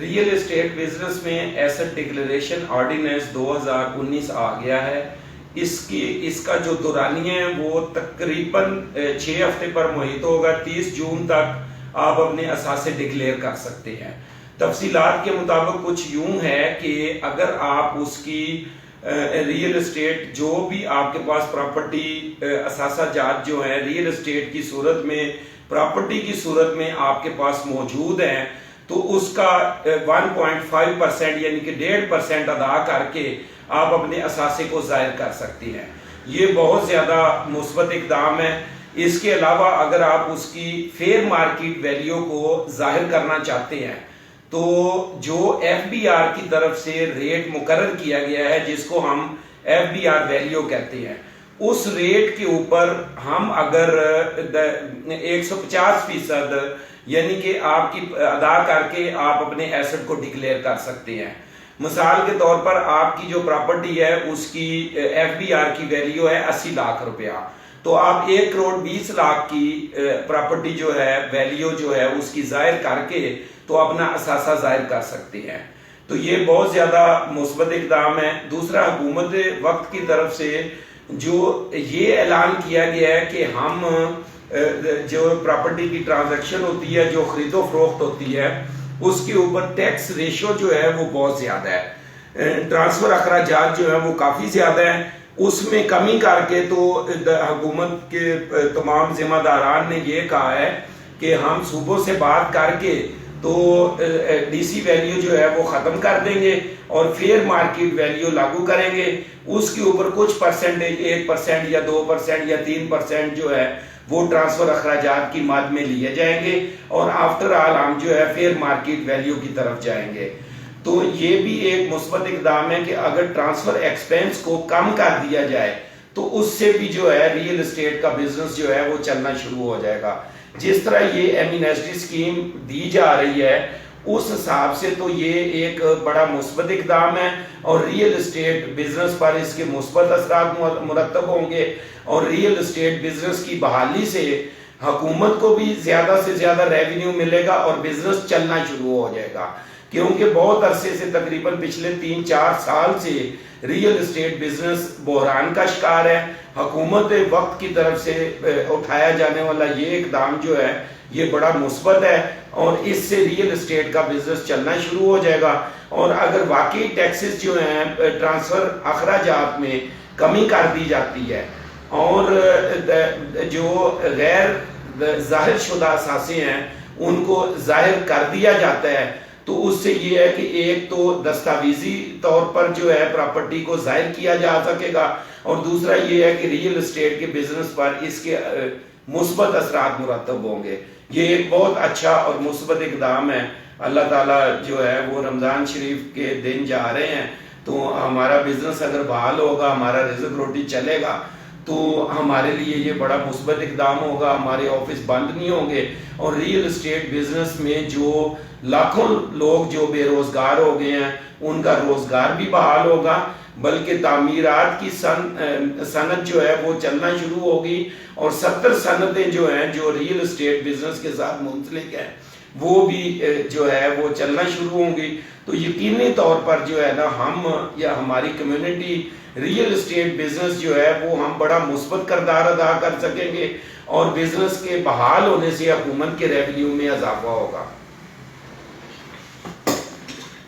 Real estate business میں asset declaration ordinance 2019 آ گیا ہے. اس کا جو دورانیہ ہے وہ تقریباً 6 ہفتے پر محیط ہوگا. 30 جون تک آپ اپنے اثاثے ڈکلیئر کر سکتے ہیں. تفصیلات کے مطابق کچھ یوں ہے کہ اگر آپ اس کی ریئل اسٹیٹ جو بھی آپ کے پاس پراپرٹی اثاثہ جات جو ہیں ریئل اسٹیٹ کی صورت میں پراپرٹی کی صورت میں آپ کے پاس موجود ہیں تو اس کا 1.5% یعنی کہ 1.5% ادا کر کے آپ اپنے اثاثے کو ظاہر کر سکتے ہیں. یہ بہت زیادہ مثبت اقدام ہے. اس کے علاوہ اگر آپ اس کی فیئر مارکیٹ ویلیو کو ظاہر کرنا چاہتے ہیں تو جو ایف بی آر کی طرف سے ریٹ مقرر کیا گیا ہے جس کو ہم ایف بی آر ویلیو کہتے ہیں اس ریٹ کے اوپر ہم اگر 150% یعنی کہ آپ کی ادا کر کے آپ اپنے ایسٹ کو ڈکلیئر کر سکتے ہیں. مثال کے طور پر آپ کی جو پراپرٹی ہے اس کی ایف بی آر کی ویلیو ہے 80 لاکھ روپیہ تو آپ 1,20,00,000 کی پراپرٹی جو ہے ویلیو جو ہے اس کی ظاہر کر کے تو اپنا اثاثہ ظاہر کر سکتے ہیں. تو یہ بہت زیادہ مثبت اقدام ہے. دوسرا حکومت وقت کی طرف سے جو یہ اعلان کیا گیا ہے کہ ہم جو پراپرٹی کی ٹرانزیکشن ہوتی ہے جو خرید و فروخت ہوتی ہے اس کے اوپر ٹیکس ریشو جو ہے وہ بہت زیادہ ہے. ٹرانسفر اخراجات جو ہے وہ کافی زیادہ ہیں. اس میں کمی کر کے تو حکومت کے تمام ذمہ داران نے یہ کہا ہے کہ ہم صوبوں سے بات کر کے تو ڈی سی ویلیو جو ہے وہ ختم کر دیں گے اور فیئر مارکیٹ ویلیو لاگو کریں گے. اس کے اوپر کچھ پرسنٹیج 1% یا 2% یا 3% جو ہے وہ ٹرانسفر اخراجات کی مد میں لیے جائیں گے اور آفٹر آل ہم جو ہے فیئر مارکیٹ ویلیو کی طرف جائیں گے. تو یہ بھی ایک مثبت اقدام ہے کہ اگر ٹرانسفر ایکسپینس کو کم کر دیا جائے تو اس سے بھی جو ہے ریئل اسٹیٹ کا بزنس جو ہے وہ چلنا شروع ہو جائے گا. جس طرح یہ ایمنیسٹی اسکیم دی جا رہی ہے اس حساب سے تو یہ ایک بڑا مثبت اقدام ہے اور ریئل اسٹیٹ بزنس پر اس کے مثبت اثرات مرتب ہوں گے اور ریئل اسٹیٹ بزنس کی بحالی سے حکومت کو بھی زیادہ سے زیادہ ریونیو ملے گا اور بزنس چلنا شروع ہو جائے گا. کیونکہ بہت عرصے سے تقریباً پچھلے 3-4 سال سے ریئل اسٹیٹ بزنس بحران کا شکار ہے. حکومت وقت کی طرف سے اٹھایا جانے والا یہ اقدام جو ہے یہ بڑا مثبت ہے اور اس سے ریئل اسٹیٹ کا بزنس چلنا شروع ہو جائے گا. اور اگر واقعی ٹیکسز جو ہیں ٹرانسفر اخراجات میں کمی کر دی جاتی ہے اور جو غیر ظاہر شدہ اثاثے ہیں ان کو ظاہر کر دیا جاتا ہے تو اس سے یہ ہے کہ ایک تو دستاویزی طور پر جو ہے پراپرٹی کو ظاہر کیا جا سکے گا اور دوسرا یہ ہے کہ ریئل اسٹیٹ کے بزنس پر اس کے مثبت اثرات مرتب ہوں گے. یہ ایک بہت اچھا اور مثبت اقدام ہے. اللہ تعالیٰ جو ہے وہ رمضان شریف کے دن جا رہے ہیں تو ہمارا بزنس اگر بحال ہوگا ہمارا رزق روٹی چلے گا تو ہمارے لیے یہ بڑا مثبت اقدام ہوگا. ہمارے آفس بند نہیں ہوں گے اور ریئل اسٹیٹ بزنس میں جو لاکھوں لوگ جو بے روزگار ہو گئے ہیں ان کا روزگار بھی بحال ہوگا بلکہ تعمیرات کی صنعت جو ہے وہ چلنا شروع ہوگی اور 70 صنعتیں جو ہیں جو ریئل اسٹیٹ بزنس کے ساتھ منسلک ہیں وہ بھی جو ہے وہ چلنا شروع ہوں گی. تو یقینی طور پر جو ہے نا ہم یا ہماری کمیونٹی ریئل اسٹیٹ بزنس جو ہے وہ ہم بڑا مثبت کردار ادا کر سکیں گے اور بزنس کے بحال ہونے سے حکومت کے ریونیو میں اضافہ ہوگا.